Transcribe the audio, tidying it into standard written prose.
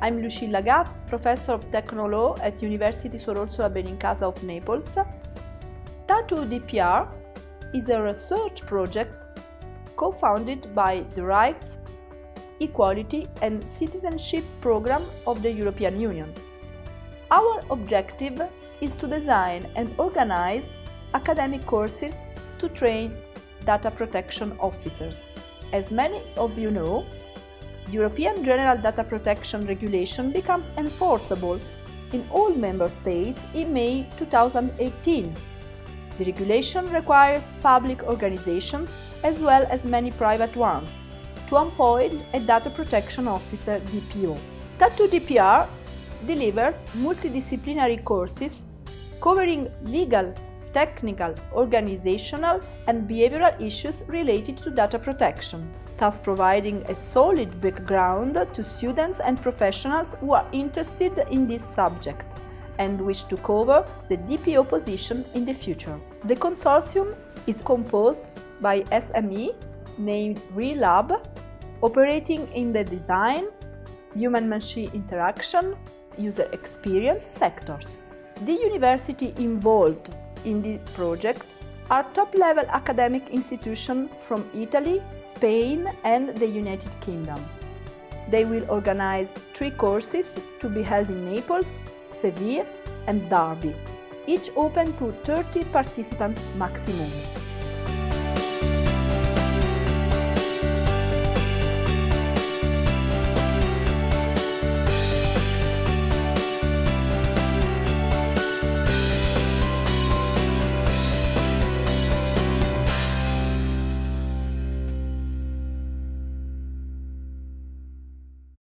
I'm Lucilla Gat, Professor of Techno-Law at University Suor Orsola Benincasa of Naples. TATU-DPR is a research project co-founded by the Rights, Equality and Citizenship Programme of the European Union. Our objective is to design and organize academic courses to train data protection officers. As many of you know, European General Data Protection Regulation becomes enforceable in all Member States in May 2018. The regulation requires public organizations as well as many private ones to appoint a Data Protection Officer DPO. TATU-DPR delivers multidisciplinary courses covering legal, technical, organizational and behavioral issues related to data protection, thus providing a solid background to students and professionals who are interested in this subject and wish to cover the DPO position in the future. The consortium is composed by SME named ReLab, operating in the design, human-machine interaction, user experience sectors. The university involved in this project are top-level academic institutions from Italy, Spain and the United Kingdom. They will organize 3 courses to be held in Naples, Seville and Derby, each open to 30 participants maximum.